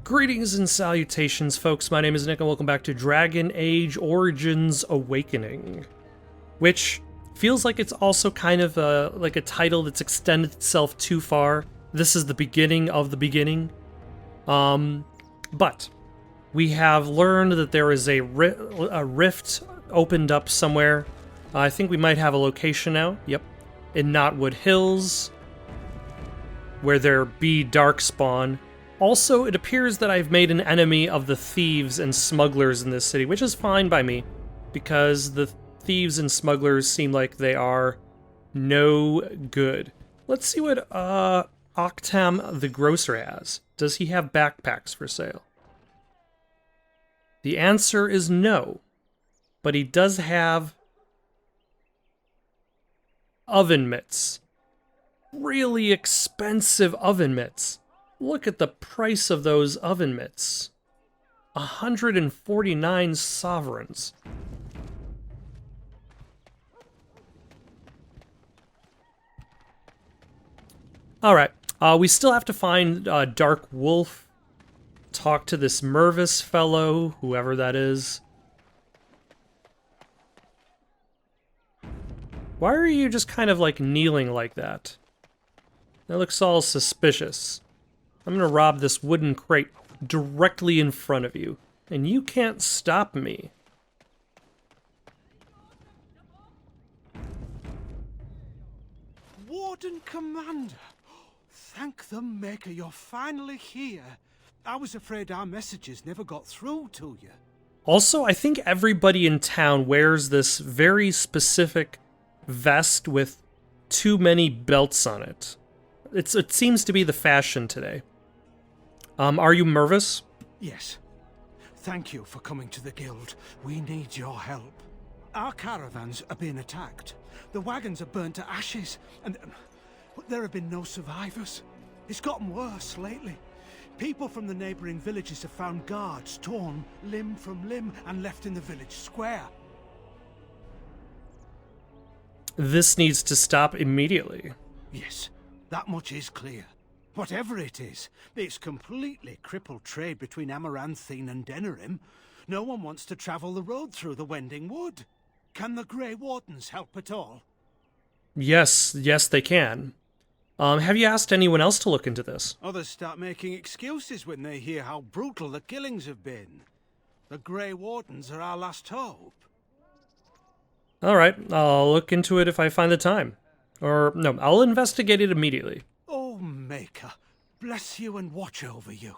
Greetings and salutations, folks. My name is Nick, and welcome back to Dragon Age Origins Awakening, which feels like it's also kind of like a title that's extended itself too far. This is the beginning of the beginning. But we have learned that there is a rift opened up somewhere. I think we might have a location now. Yep. In Knotwood Hills, where there be Darkspawn. Also, it appears that I've made an enemy of the thieves and smugglers in this city, which is fine by me, because the thieves and smugglers seem like they are no good. Let's see what Octam the Grocer has. Does he have backpacks for sale? The answer is no, but he does have oven mitts. Really expensive oven mitts. Look at the price of those oven mitts. 149 sovereigns. Alright, we still have to find Dark Wolf. Talk to this Mervis fellow, whoever that is. Why are you just kind of like kneeling like that? That looks all suspicious. I'm gonna rob this wooden crate directly in front of you, and you can't stop me. Warden Commander! Thank the Maker you're finally here. I was afraid our messages never got through to you. Also, I think everybody in town wears this very specific vest with too many belts on it. It seems to be the fashion today. Are you Mervis? Yes. Thank you for coming to the guild. We need your help. Our caravans are being attacked. The wagons are burnt to ashes, and there have been no survivors. It's gotten worse lately. People from the neighboring villages have found guards torn limb from limb and left in the village square. This needs to stop immediately. Yes, that much is clear. Whatever it is, it's completely crippled trade between Amaranthine and Denerim. No one wants to travel the road through the Wending Wood. Can the Grey Wardens help at all? Yes, they can. Have you asked anyone else to look into this? Others start making excuses when they hear how brutal the killings have been. The Grey Wardens are our last hope. Alright, I'll look into it if I find the time. Or, no, I'll investigate it immediately. Oh, Maker, bless you and watch over you.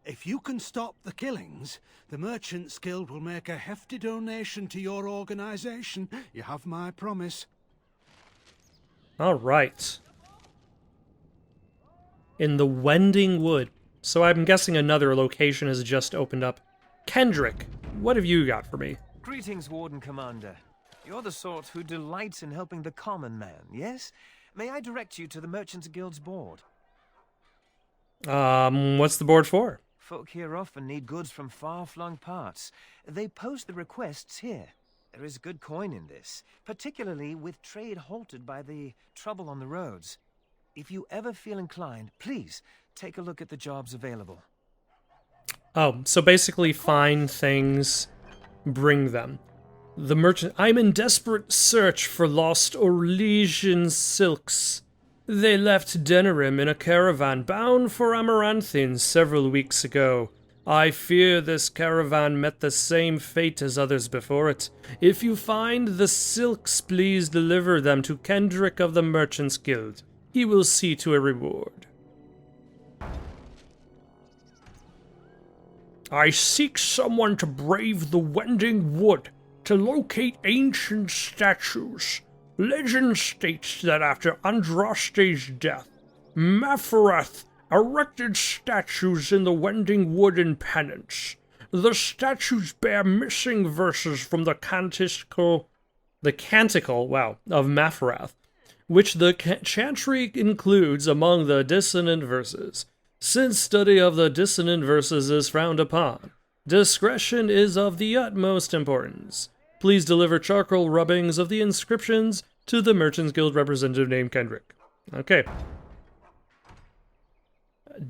If you can stop the killings, the Merchants Guild will make a hefty donation to your organization. You have my promise. Alright. In the Wending Wood. So I'm guessing another location has just opened up. Kendrick, what have you got for me? Greetings, Warden Commander. You're the sort who delights in helping the common man, yes? May I direct you to the Merchants Guild's board? What's the board for? Folk here often need goods from far-flung parts. They post the requests here. There is good coin in this, particularly with trade halted by the trouble on the roads. If you ever feel inclined, please take a look at the jobs available. Oh, so basically find things, bring them. The merchant... I'm in desperate search for lost Orlesian silks. They left Denerim in a caravan bound for Amaranthine several weeks ago. I fear this caravan met the same fate as others before it. If you find the silks, please deliver them to Kendrick of the Merchants Guild. He will see to a reward. I seek someone to brave the Wending Wood, to locate ancient statues. Legend states that after Andraste's death, Maphareth erected statues in the Wending Wood in penance. The statues bear missing verses from the canticle of Maphareth, which the chantry includes among the dissonant verses. Since study of the dissonant verses is frowned upon, discretion is of the utmost importance. Please deliver charcoal rubbings of the inscriptions to the Merchants Guild representative named Kendrick. Okay.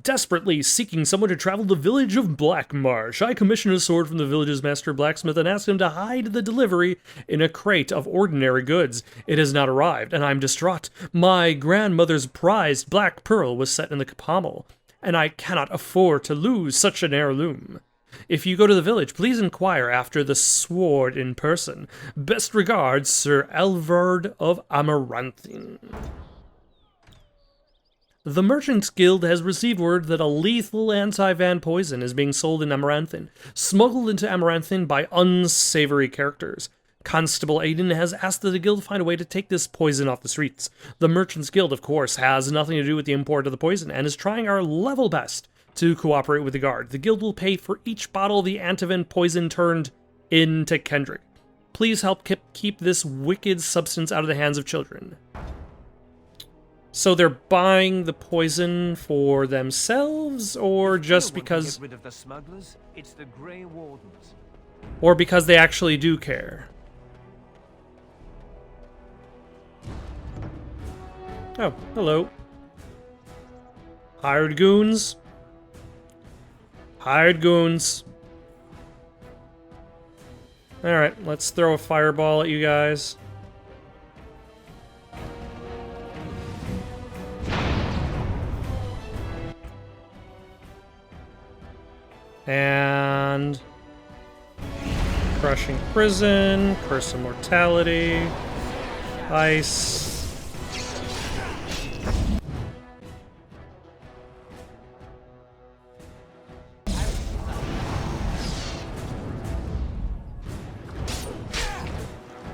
Desperately seeking someone to travel the village of Blackmarsh, I commission a sword from the village's master blacksmith and ask him to hide the delivery in a crate of ordinary goods. It has not arrived, and I'm distraught. My grandmother's prized black pearl was set in the pommel, and I cannot afford to lose such an heirloom. If you go to the village, please inquire after the sword in person. Best regards, Sir Elvard of Amaranthine. The Merchants Guild has received word that a lethal anti-van poison is being sold in Amaranthine, smuggled into Amaranthine by unsavory characters. Constable Aiden has asked that the guild find a way to take this poison off the streets. The Merchants Guild, of course, has nothing to do with the import of the poison and is trying our level best to cooperate with the guard. The guild will pay for each bottle the antivan poison turned into Kendrick. Please help keep this wicked substance out of the hands of children. So they're buying the poison for themselves, or just because... Get rid of the smugglers, it's the Grey Wardens. Or because they actually do care. Oh, hello. Hired goons. Hired goons. Alright, let's throw a fireball at you guys. And crushing prison, curse of mortality, ice.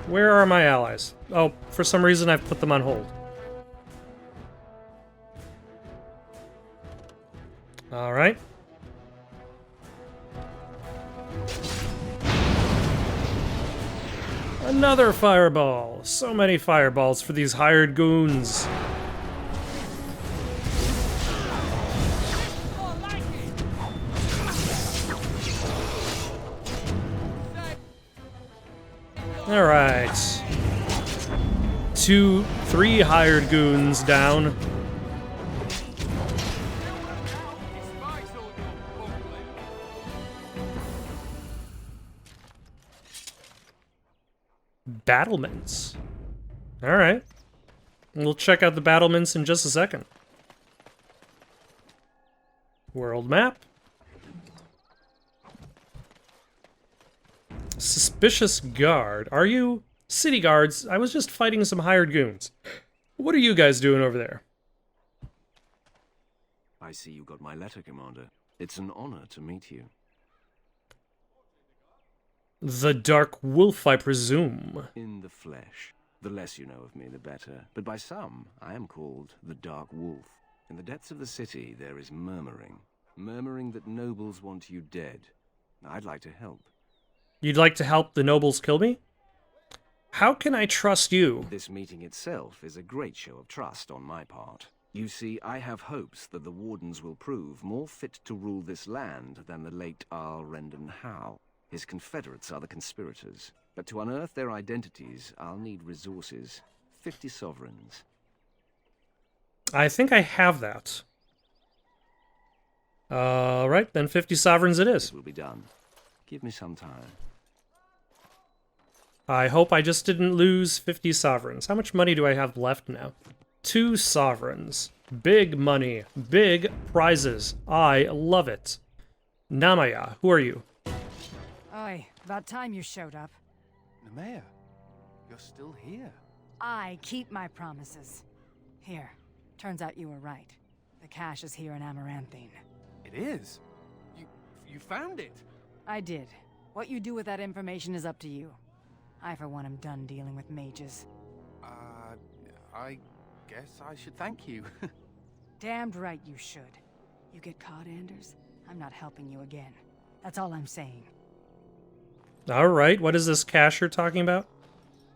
Where are my allies? Oh, for some reason I've put them on hold. All right. Another fireball! So many fireballs for these hired goons. Alright. 3 hired goons down. Battlements. Alright. We'll check out the battlements in just a second. World map. Suspicious guard. Are you? City guards. I was just fighting some hired goons. What are you guys doing over there? I see you got my letter, Commander. It's an honor to meet you. The Dark Wolf, I presume. In the flesh. The less you know of me, the better. But by some, I am called the Dark Wolf. In the depths of the city, there is murmuring. Murmuring that nobles want you dead. I'd like to help. You'd like to help the nobles kill me? How can I trust you? This meeting itself is a great show of trust on my part. You see, I have hopes that the Wardens will prove more fit to rule this land than the late Arl Rendon Howe. His confederates are the conspirators. But to unearth their identities, I'll need resources. 50 sovereigns. I think I have that. Alright, then 50 sovereigns it is. It will be done. Give me some time. I hope I just didn't lose 50 sovereigns. How much money do I have left now? 2 sovereigns. Big money. Big prizes. I love it. Namaya, who are you? Oi, about time you showed up. Namaya, you're still here. I keep my promises. Here, turns out you were right. The cache is here in Amaranthine. It is? You found it? I did. What you do with that information is up to you. I, for one, am done dealing with mages. I guess I should thank you. Damned right you should. You get caught, Anders, I'm not helping you again. That's all I'm saying. Alright, what is this cache you're talking about?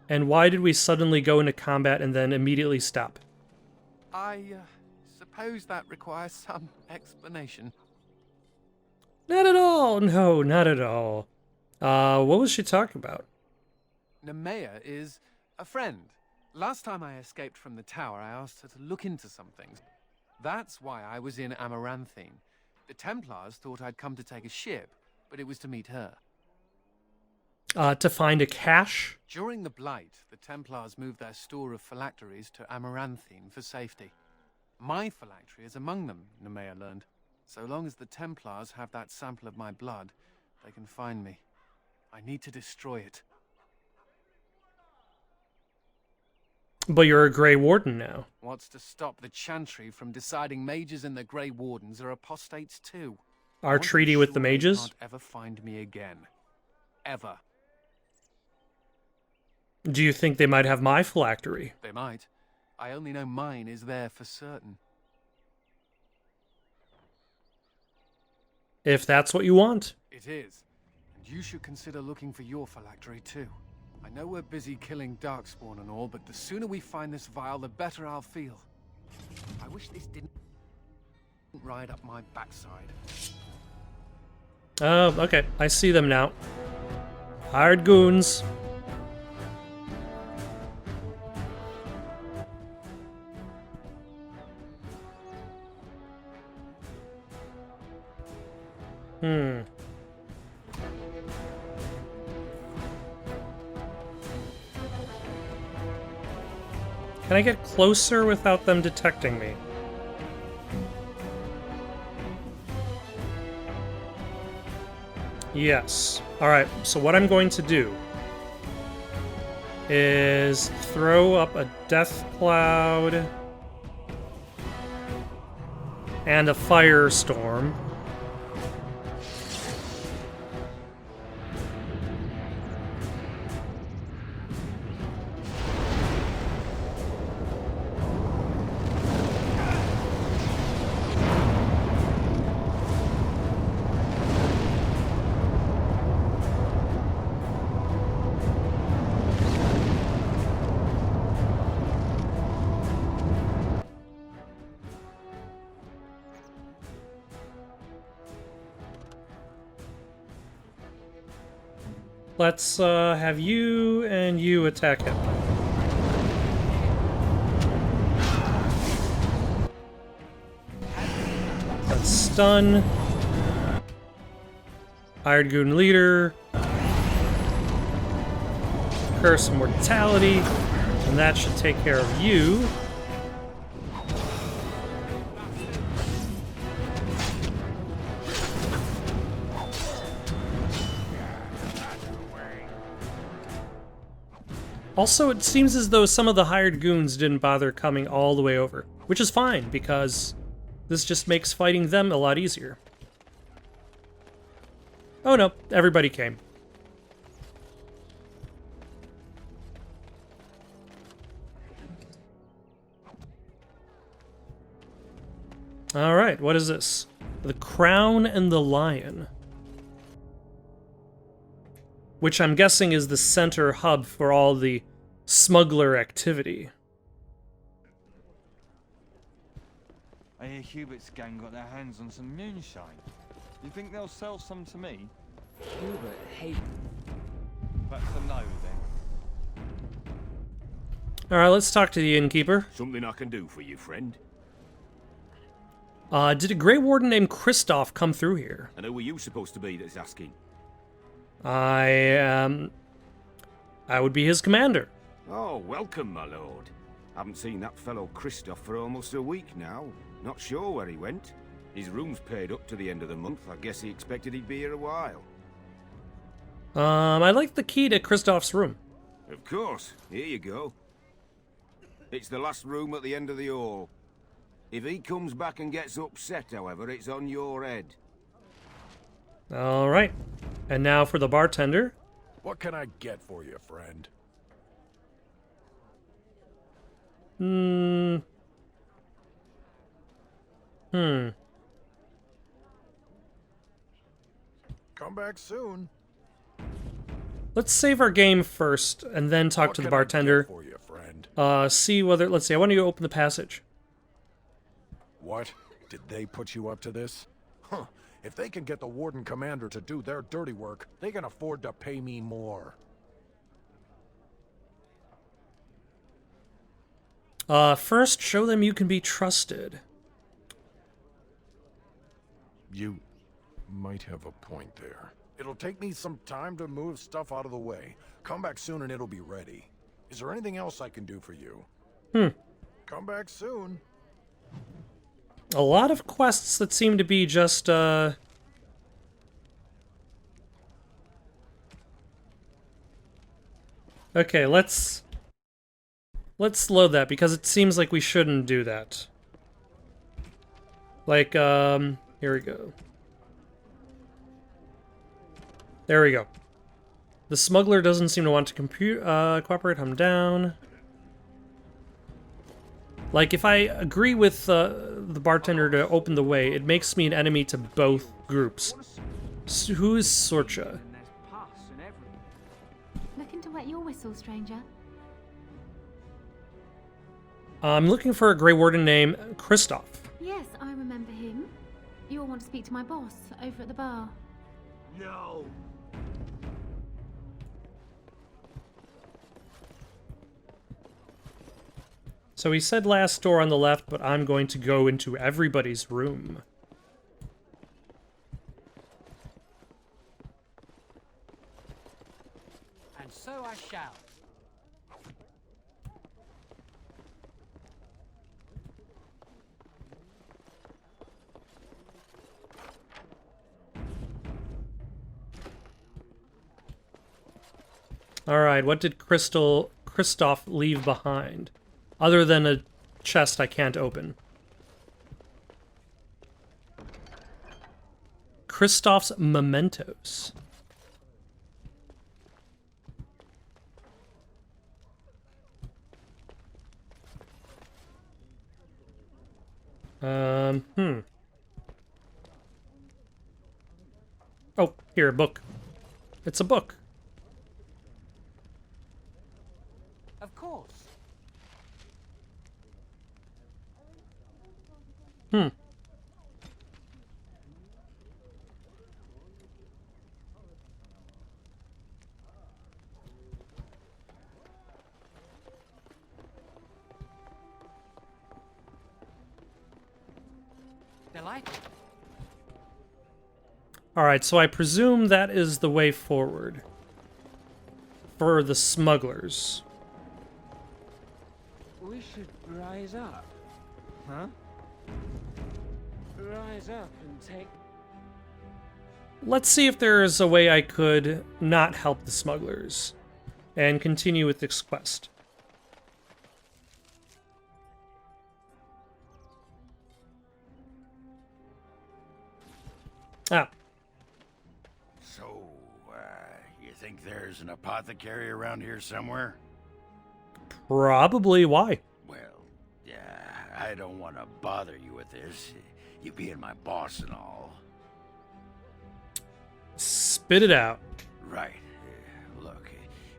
And why did we suddenly go into combat and then immediately stop? I suppose that requires some explanation. Not at all. No, not at all. What was she talking about? Namaya is a friend. Last time I escaped from the tower, I asked her to look into some things. That's why I was in Amaranthine. The Templars thought I'd come to take a ship, but it was to meet her. To find a cache? During the Blight, the Templars moved their store of phylacteries to Amaranthine for safety. My phylactery is among them, Namaya learned. So long as the Templars have that sample of my blood, they can find me. I need to destroy it. But you're a Grey Warden now. What's to stop the Chantry from deciding mages and the Grey Wardens are apostates too? Our treaty with the mages? They can't ever find me again. Ever. Do you think they might have my phylactery? They might. I only know mine is there for certain. If that's what you want. It is. And you should consider looking for your phylactery too. I know we're busy killing Darkspawn and all, but the sooner we find this vial, the better I'll feel. I wish this didn't ride up my backside. Oh, okay. I see them now. Hired goons. Can I get closer without them detecting me? Yes. Alright, so what I'm going to do is throw up a death cloud and a firestorm. Let's have you and you attack him. Let's stun. Hired Goon Leader. Curse of Mortality. And that should take care of you. Also, it seems as though some of the hired goons didn't bother coming all the way over, which is fine, because this just makes fighting them a lot easier. Oh no, everybody came. Alright, what is this? The Crown and the Lion. Which I'm guessing is the center hub for all the smuggler activity. I hear Hubert's gang got their hands on some moonshine. You think they'll sell some to me? Hubert hates. That's a no then. Alright, let's talk to the innkeeper. Something I can do for you, friend. Did a Grey Warden named Kristoff come through here? And who are you supposed to be that's asking? I would be his commander. Oh, welcome, my lord. Haven't seen that fellow Kristoff for almost a week now. Not sure where he went. His room's paid up to the end of the month. I guess he expected he'd be here a while. I'd like the key to Kristoff's room. Of course. Here you go. It's the last room at the end of the hall. If he comes back and gets upset, however, it's on your head. Alright. And now for the bartender. What can I get for you, friend? Come back soon. Let's save our game first, and then talk What to the can I bartender. get for you, friend? See whether... Let's see, I want to go open the passage. What? Did they put you up to this? Huh. If they can get the Warden Commander to do their dirty work, they can afford to pay me more. First, show them you can be trusted. You might have a point there. It'll take me some time to move stuff out of the way. Come back soon and it'll be ready. Is there anything else I can do for you? Come back soon. A lot of quests that seem to be just, Okay, let's load that, because it seems like we shouldn't do that. Like, here we go. There we go. The smuggler doesn't seem to want to cooperate. I'm down. Like, if I agree with the bartender to open the way, it makes me an enemy to both groups. Who is Sorcha? Looking to wet your whistle, stranger? I'm looking for a Grey Warden named Kristoff. Yes, I remember him. You'll want to speak to my boss over at the bar. No. So he said last door on the left, but I'm going to go into everybody's room. And so I shall. Alright, what did Kristoff leave behind? Other than a chest I can't open. Kristoff's mementos. Oh, here, a book. It's a book. Of course. Delighted. Alright, so I presume that is the way forward. For the smugglers. We should rise up. Huh? Rise up and take... Let's see if there's a way I could not help the smugglers. And continue with this quest. Ah. So, you think there's an apothecary around here somewhere? Probably. Why? Well, yeah, I don't want to bother you with this. You being my boss and all. Spit it out. Right. Look,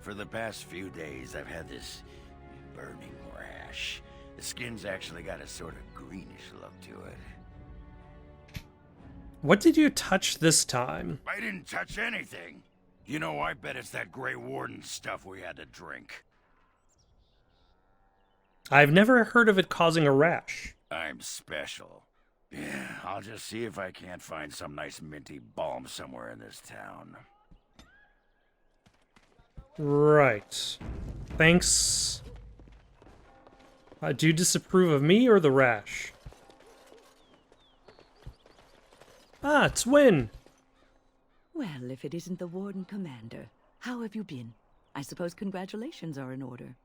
for the past few days, I've had this burning rash. The skin's actually got a sort of greenish look to it. What did you touch this time? I didn't touch anything. You know, I bet it's that Grey Warden stuff we had to drink. I've never heard of it causing a rash. I'm special. Yeah, I'll just see if I can't find some nice minty balm somewhere in this town. Right. Thanks. Do you disapprove of me or the rash? Ah, it's Wynne. Well, if it isn't the Warden Commander, how have you been? I suppose congratulations are in order.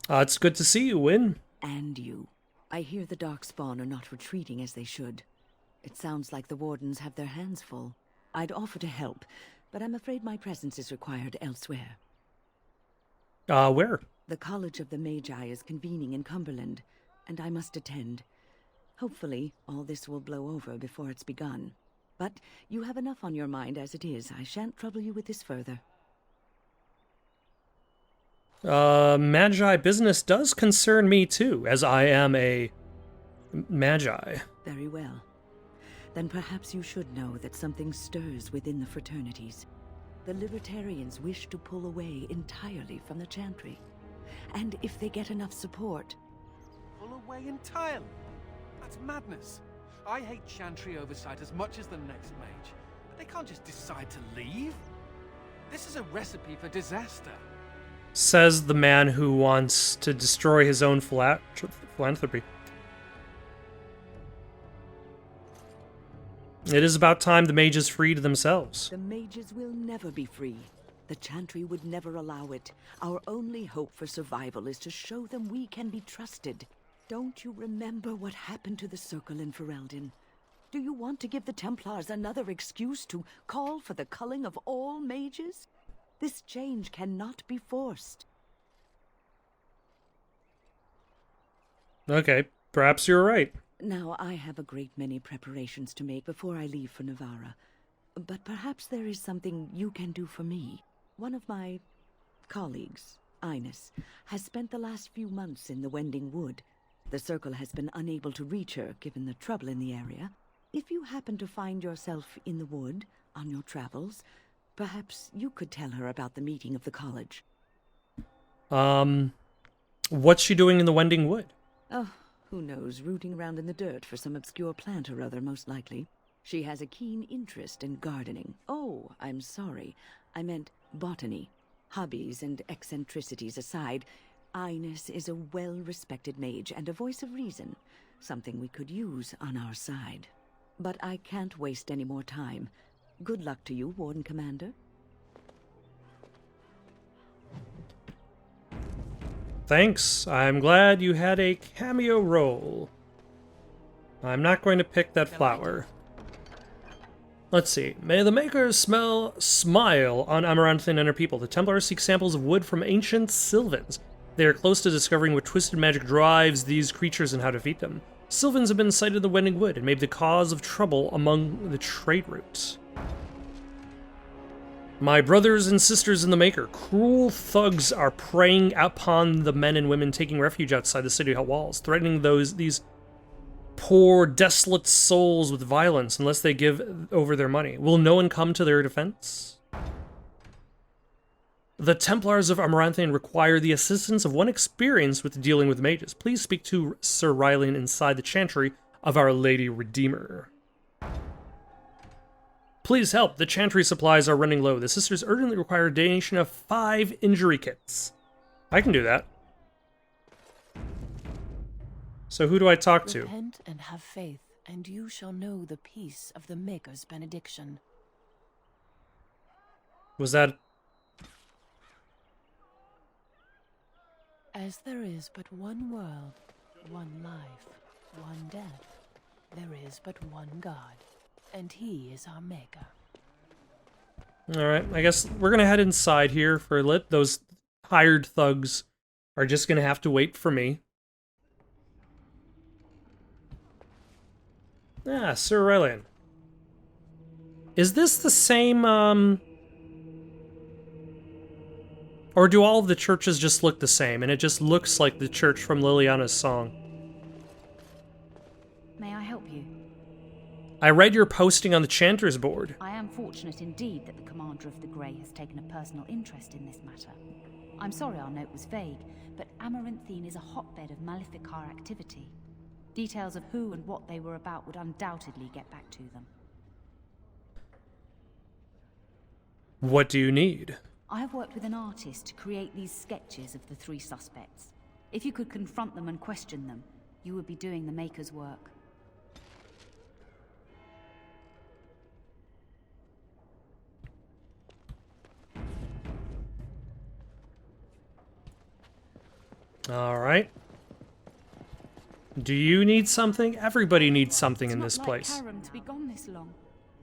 It's good to see you, Wynne. And you. I hear the Darkspawn are not retreating as they should. It sounds like the Wardens have their hands full. I'd offer to help, but I'm afraid my presence is required elsewhere. Where? The College of the Magi is convening in Cumberland, and I must attend. Hopefully, all this will blow over before it's begun. But you have enough on your mind as it is. I shan't trouble you with this further. Magi business does concern me too, as I am a Magi. Very well. Then perhaps you should know that something stirs within the fraternities. The Libertarians wish to pull away entirely from the Chantry. And if they get enough support... Pull away entirely? That's madness. I hate chantry oversight as much as the next mage, but they can't just decide to leave. This is a recipe for disaster. Says the man who wants to destroy his own philanthropy. It is about time the mages freed themselves. The mages will never be free. The chantry would never allow it. Our only hope for survival is to show them we can be trusted. Don't you remember what happened to the Circle in Ferelden? Do you want to give the Templars another excuse to call for the culling of all mages? This change cannot be forced. Okay, perhaps you're right. Now, I have a great many preparations to make before I leave for Navarra. But perhaps there is something you can do for me. One of my colleagues, Ines, has spent the last few months in the Wending Wood. The Circle has been unable to reach her, given the trouble in the area. If you happen to find yourself in the wood on your travels, perhaps you could tell her about the meeting of the college. What's she doing in the Wending Wood? Oh, who knows, rooting around in the dirt for some obscure plant or other, most likely. She has a keen interest in gardening. Oh, I'm sorry. I meant botany. Hobbies and eccentricities aside, Ines is a well-respected mage and a voice of reason, something we could use on our side. But I can't waste any more time. Good luck to you, Warden Commander. Thanks. I'm glad you had a cameo role. I'm not going to pick that flower. Let's see. May the Makers smile on Amaranthine and her people. The Templars seek samples of wood from ancient Sylvans. They are close to discovering what twisted magic drives these creatures and how to defeat them. Sylvans have been sighted in the Wending Wood and may be the cause of trouble among the trade routes. My brothers and sisters in the Maker, cruel thugs are preying upon the men and women taking refuge outside the city walls, threatening these poor, desolate souls with violence unless they give over their money. Will no one come to their defense? The Templars of Amaranthine require the assistance of one experienced with dealing with mages. Please speak to Sir Rylan inside the chantry of Our Lady Redeemer. Please help. The chantry supplies are running low. The sisters urgently require a donation of 5 injury kits. I can do that. So who do I talk to? Repent and have faith, and you shall know the peace of the Maker's benediction. Was that... As there is but one world, one life, one death, there is but one God, and he is our Maker. Alright, I guess we're gonna head inside here for a lit. Those hired thugs are just gonna have to wait for me. Ah, Sir Rylan. Is this the same, or do all of the churches just look the same, and it just looks like the church from Liliana's song? May I help you? I read your posting on the Chanters board. I am fortunate indeed that the Commander of the Grey has taken a personal interest in this matter. I'm sorry our note was vague, but Amaranthine is a hotbed of Maleficar activity. Details of who and what they were about would undoubtedly get back to them. What do you need? I have worked with an artist to create these sketches of the 3 suspects. If you could confront them and question them, you would be doing the Maker's work. Alright. Do you need something? Everybody needs something in this place. It's not like Karam to be gone this long.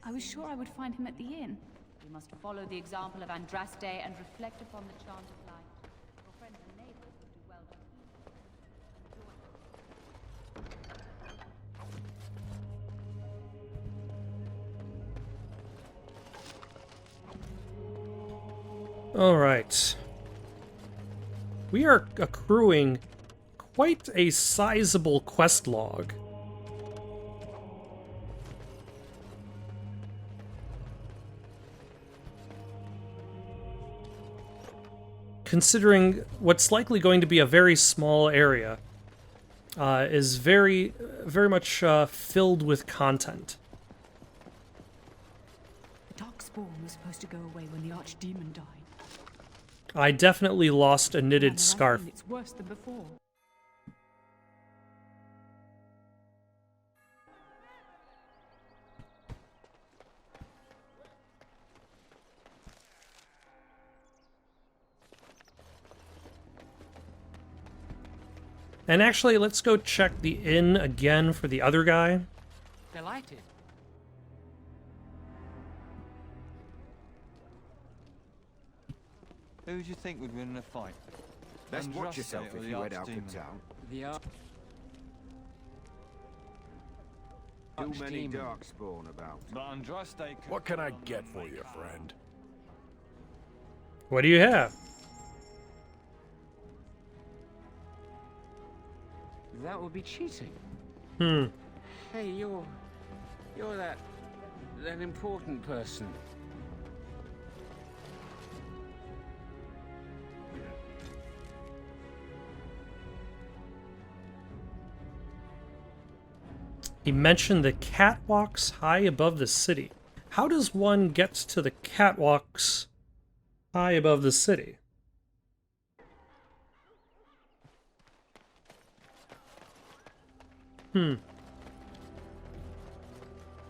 I was sure I would find him at the inn. We must follow the example of Andraste and reflect upon the chant of life. Your friends and neighbors would do well to... Alright. We are accruing quite a sizable quest log. Considering what's likely going to be a very small area, is very, very much filled with content. Darkspawn was supposed to go away when the archdemon died. I definitely lost a knitted And scarf. It's worse than before. And actually, let's go check the inn again for the other guy. Delighted. Who do you think would win in a fight? Best watch Andraste yourself or if the you head out Archdemon? of town. The Too many Archdemon. darkspawn about. But Andraste could What can I put on get the for you, makeup. friend? What do you have? That would be cheating. Hmm. Hey, you're that important person. He mentioned the catwalks high above the city. How does one get to the catwalks high above the city?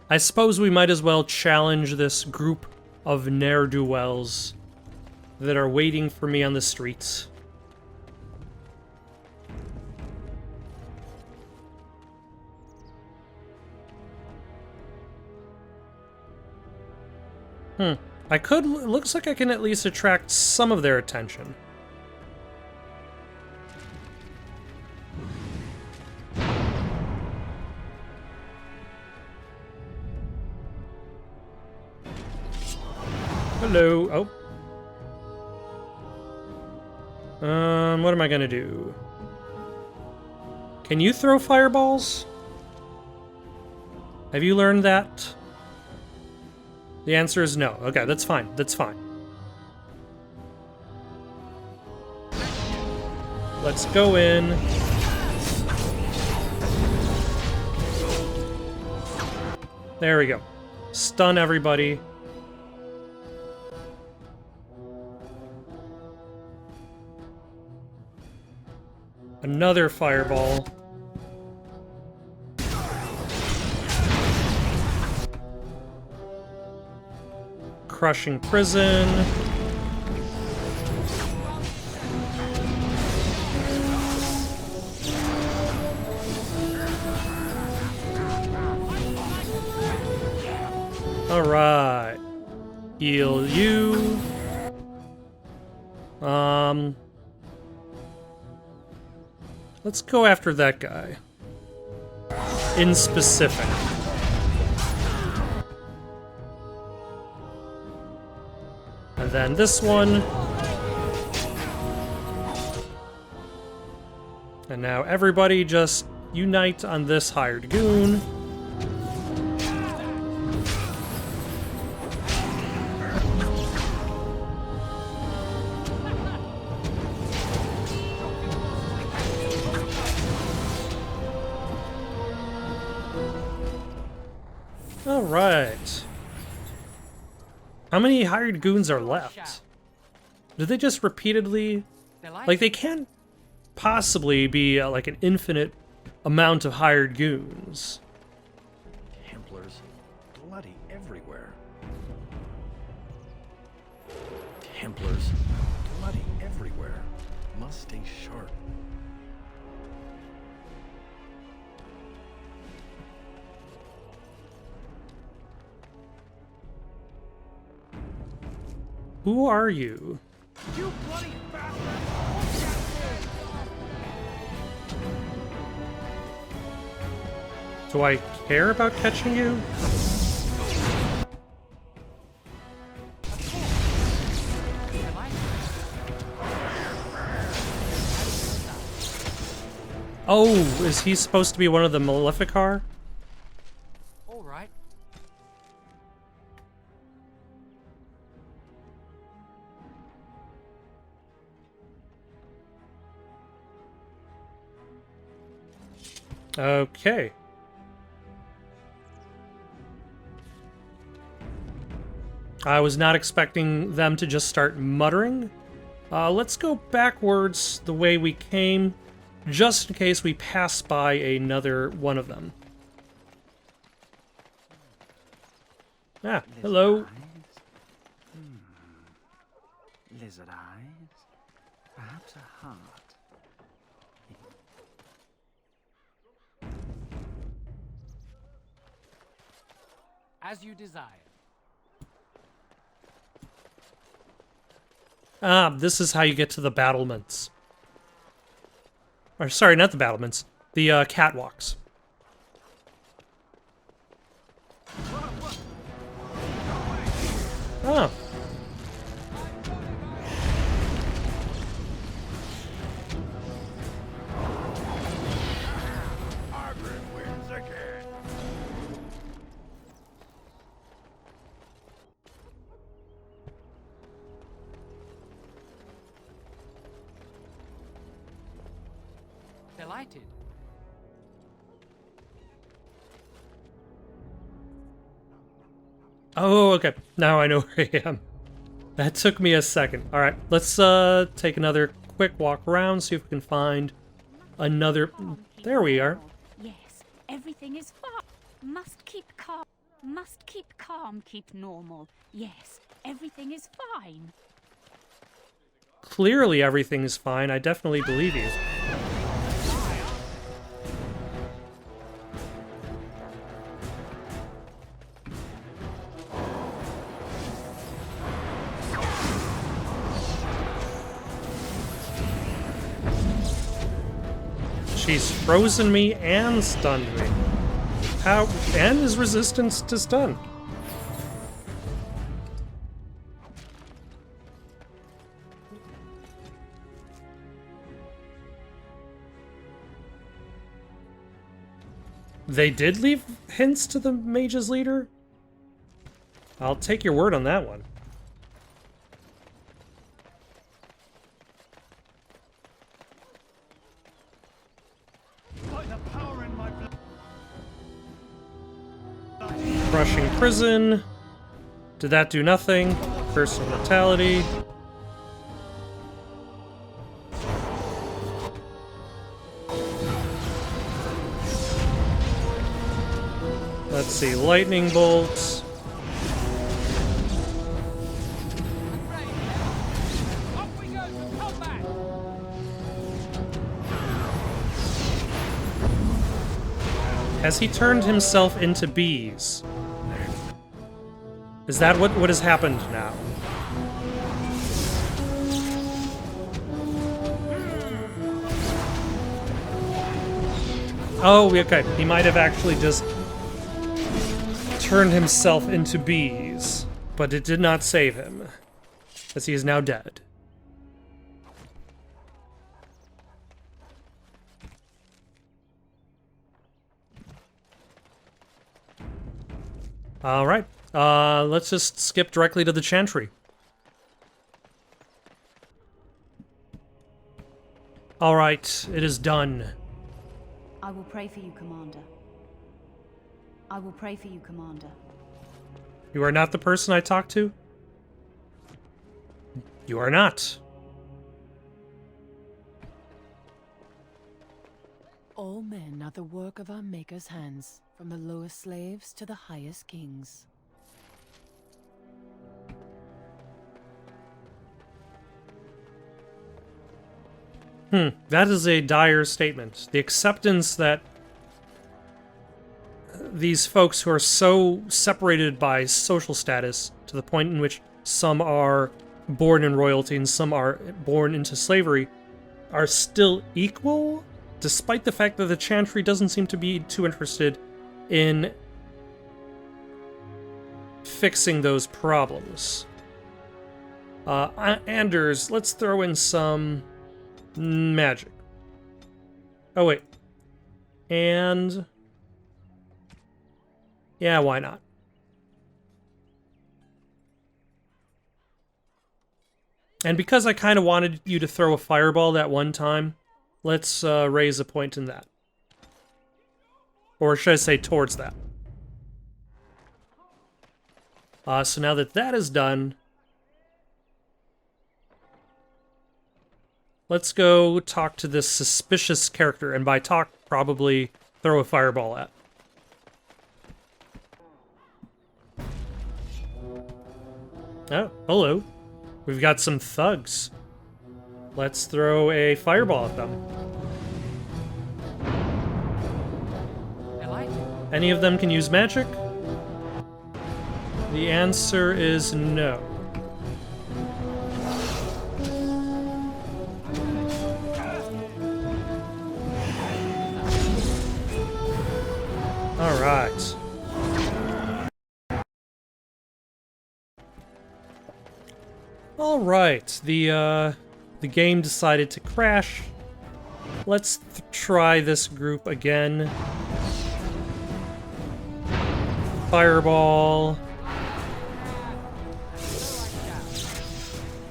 I suppose we might as well challenge this group of ne'er-do-wells that are waiting for me on the streets. I could... looks like I can at least attract some of their attention. Hello. Oh. What am I gonna do? Can you throw fireballs? Have you learned that? The answer is no. Okay, that's fine. That's fine. Let's go in. There we go. Stun everybody. Another fireball. Crushing prison. All right. Heal you. Let's go after that guy. In specific. And then this one. And now everybody just unite on this hired goon. Alright. How many hired goons are left? Do they just repeatedly... Like, they can't possibly be like an infinite amount of hired goons. Templars bloody everywhere. Templars bloody everywhere. Must stay sharp. Who are you? You bloody bastard! Do I care about catching you? Oh, is he supposed to be one of the Maleficar? All right. Okay. I was not expecting them to just start muttering. Let's go backwards the way we came, just in case we pass by another one of them. Ah, hello. Lizard eyes. Perhaps a heart. As you desire. Ah, this is how you get to the battlements. Or, sorry, not the battlements. The, catwalks. Oh. Delighted. Oh, okay. Now I know where I am. That took me a second. Alright, let's take another quick walk around, see if we can find another... There we are. Yes, everything is fine. Must keep calm. Must keep calm, keep normal. Yes, everything is fine. Clearly everything is fine. I definitely believe you. She's frozen me and stunned me. How? And his resistance to stun. They did leave hints to the mage's leader? I'll take your word on that one. Crushing prison. Did that do nothing? Curse of mortality. Let's see, lightning bolts. Has he turned himself into bees? Is that what has happened now? Oh, okay. He might have actually just turned himself into bees, but it did not save him, as he is now dead. Alright, let's just skip directly to the chantry. Alright, it is done. I will pray for you, Commander. I will pray for you, Commander. You are not the person I talked to? You are not. All men are the work of our Maker's hands, from the lowest slaves to the highest kings. That is a dire statement. The acceptance that these folks who are so separated by social status to the point in which some are born in royalty and some are born into slavery are still equal, despite the fact that the chantry doesn't seem to be too interested in fixing those problems. Anders, let's throw in some magic. Oh, wait. And... yeah, why not? And because I kind of wanted you to throw a fireball that one time, let's raise a point in that. Or should I say towards that? So now that that is done, let's go talk to this suspicious character, and by talk, probably throw a fireball at. Oh, hello. We've got some thugs. Let's throw a fireball at them. Any of them can use magic? The answer is no. All right. All right. The game decided to crash. Let's try this group again. Fireball.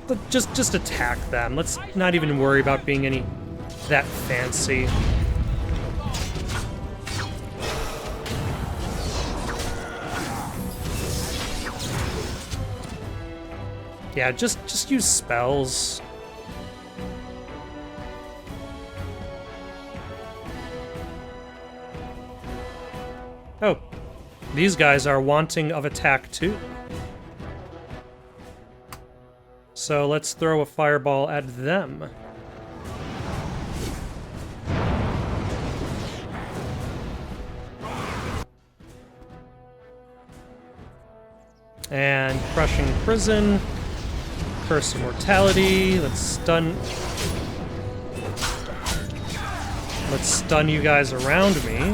But just attack them. Let's not even worry about being any that fancy. Yeah, just use spells. Oh, these guys are wanting of attack too. So let's throw a fireball at them. And crushing prison. Curse of mortality. Let's stun you guys around me.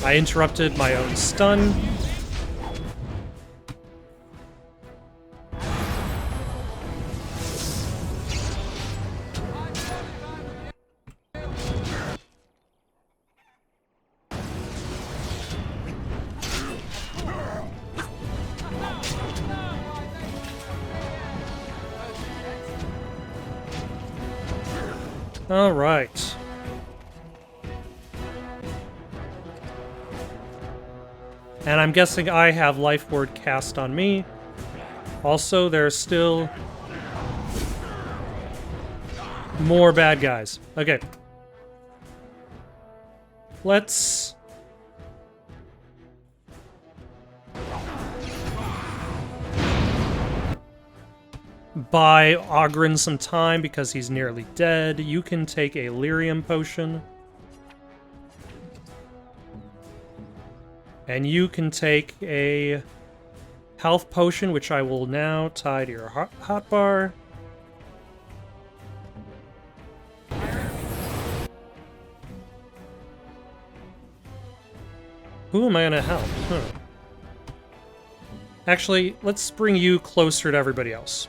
I interrupted my own stun. All right. And I'm guessing I have Life Ward cast on me. Also, there's still more bad guys. Okay. Let's buy Ogren some time because he's nearly dead. You can take a lyrium potion. And you can take a health potion, which I will now tie to your hotbar. Who am I gonna help? Huh. Actually, let's bring you closer to everybody else.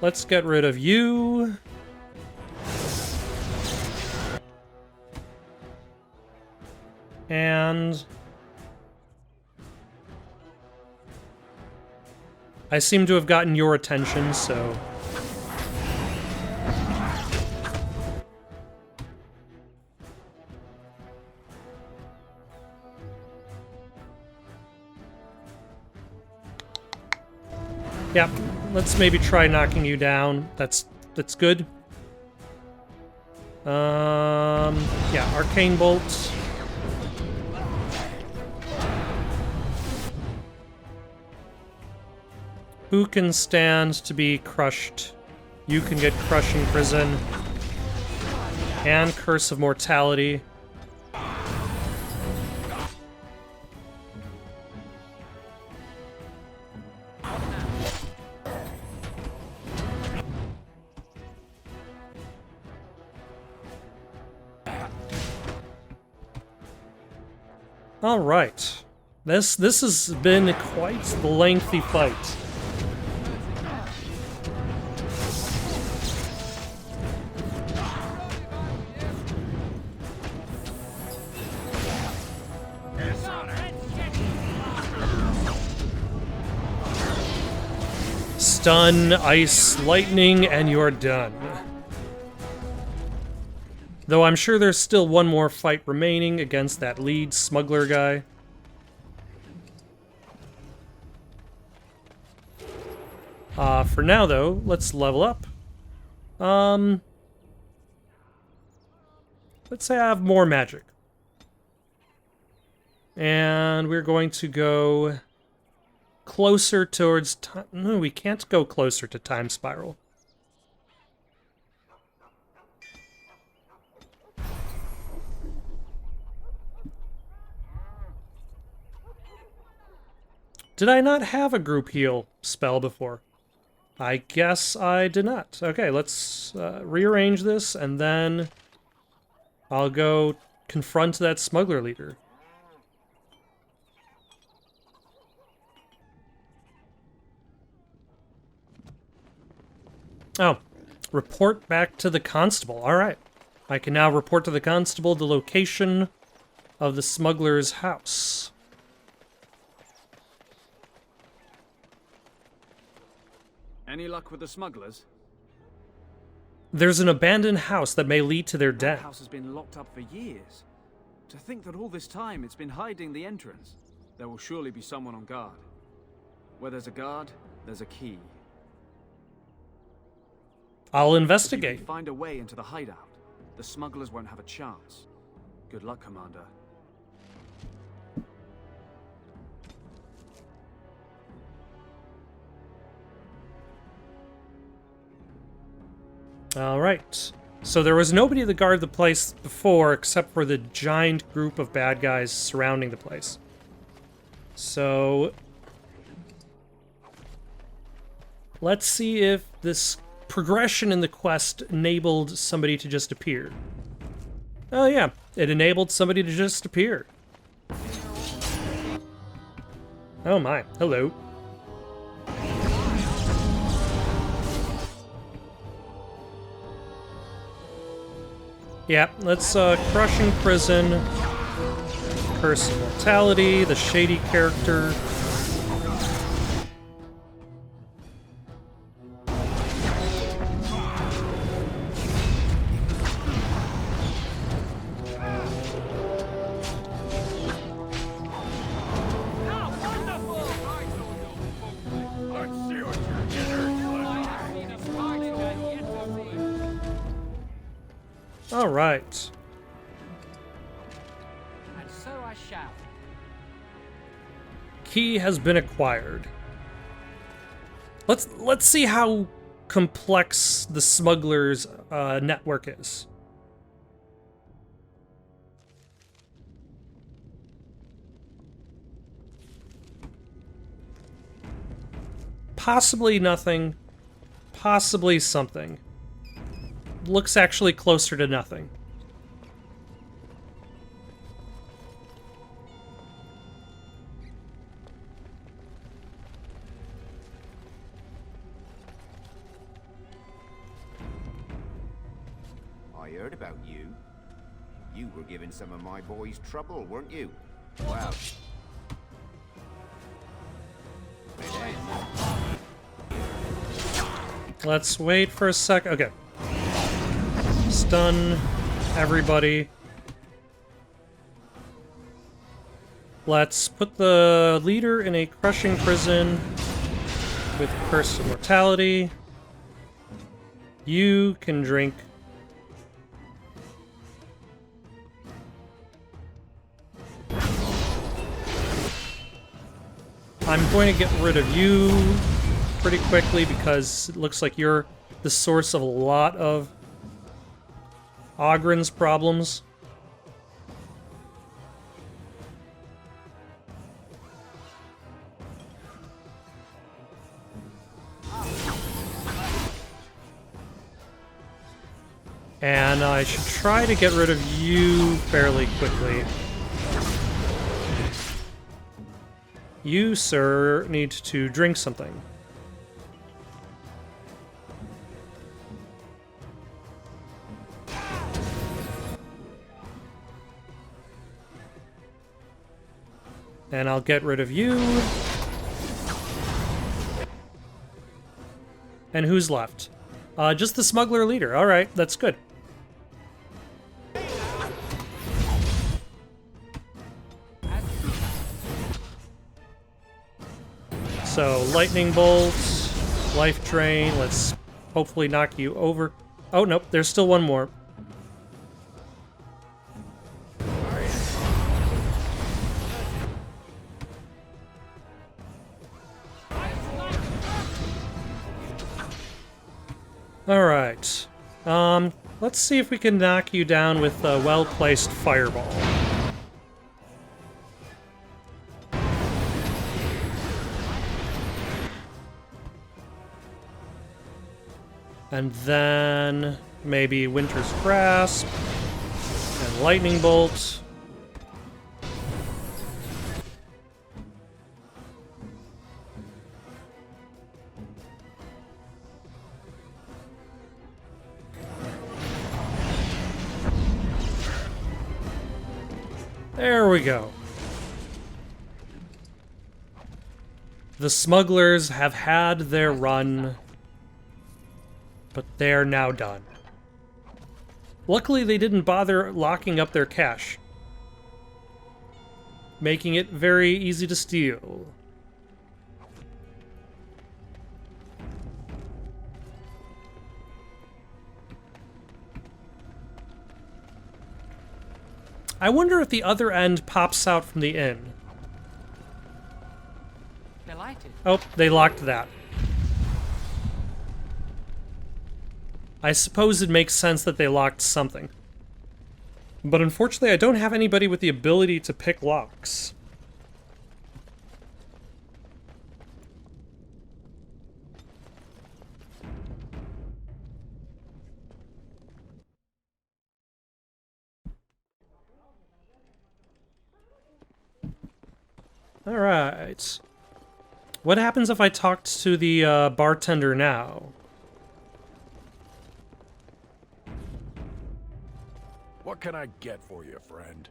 Let's get rid of you. And I seem to have gotten your attention, so yeah, let's maybe try knocking you down. That's good. Yeah, arcane bolt. Who can stand to be crushed? You can get crushing prison. And curse of mortality. All right. This has been quite the lengthy fight. Stun, ice, lightning, and you're done. Though I'm sure there's still one more fight remaining against that lead smuggler guy. For now, though, let's level up. Let's say I have more magic. And we're going to go closer towards time. No, we can't go closer to Time Spiral. Did I not have a group heal spell before? I guess I did not. Okay, let's rearrange this, and then I'll go confront that smuggler leader. Oh, report back to the constable. All right. I can now report to the constable the location of the smuggler's house. Any luck with the smugglers? There's an abandoned house that may lead to their That den. house has been locked up for years. To think that all this time it's been hiding the entrance. There will surely be someone on guard. Where there's a guard, there's a key. I'll If investigate. you can find a way into the hideout, the smugglers won't have a chance. Good luck, Commander. Alright. So there was nobody to guard the place before except for the giant group of bad guys surrounding the place. So let's see if this progression in the quest enabled somebody to just appear. Oh yeah, it enabled somebody to just appear. Oh my, hello. Yeah, let's Crushing Prison, Curse of Mortality, the shady character. All right. And so I shall. Key has been acquired. Let's see how complex the smuggler's network is. Possibly nothing. Possibly something. Looks actually closer to nothing. I heard about you. You were giving some of my boys trouble, weren't you? Well. Let's wait for a sec. Okay. Stun everybody. Let's put the leader in a crushing prison with Curse of Mortality. You can drink. I'm going to get rid of you pretty quickly because it looks like you're the source of a lot of Ogren's problems. And I should try to get rid of you fairly quickly. You, sir, need to drink something. And I'll get rid of you. And who's left? Just the smuggler leader. Alright, that's good. So, lightning bolt, life drain, let's hopefully knock you over. Oh, nope, there's still one more. Alright. Let's see if we can knock you down with a well-placed fireball. And then maybe Winter's Grasp and Lightning Bolt. There we go. The smugglers have had their run, but they're now done. Luckily, they didn't bother locking up their cache, making it very easy to steal. I wonder if the other end pops out from the inn. Delighted. Oh, they locked that. I suppose it makes sense that they locked something. But unfortunately, I don't have anybody with the ability to pick locks. Alright. What happens if I talked to the bartender now? What can I get for you, friend?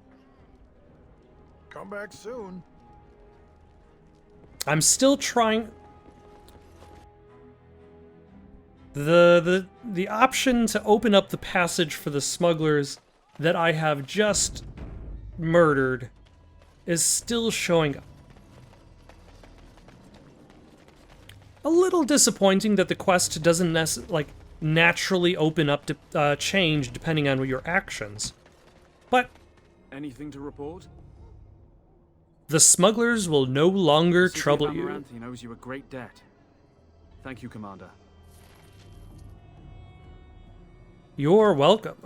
Come back soon. I'm still trying... The option to open up the passage for the smugglers that I have just murdered is still showing up. A little disappointing that the quest doesn't naturally open up to change depending on your actions. But anything to report? The smugglers will no longer The city trouble of you. Amaranthine owes you a great debt. Thank you, Commander. You're welcome.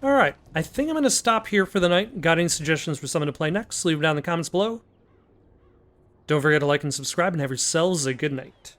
Alright, I think I'm going to stop here for the night. Got any suggestions for someone to play next? Leave them down in the comments below. Don't forget to like and subscribe, and have yourselves a good night.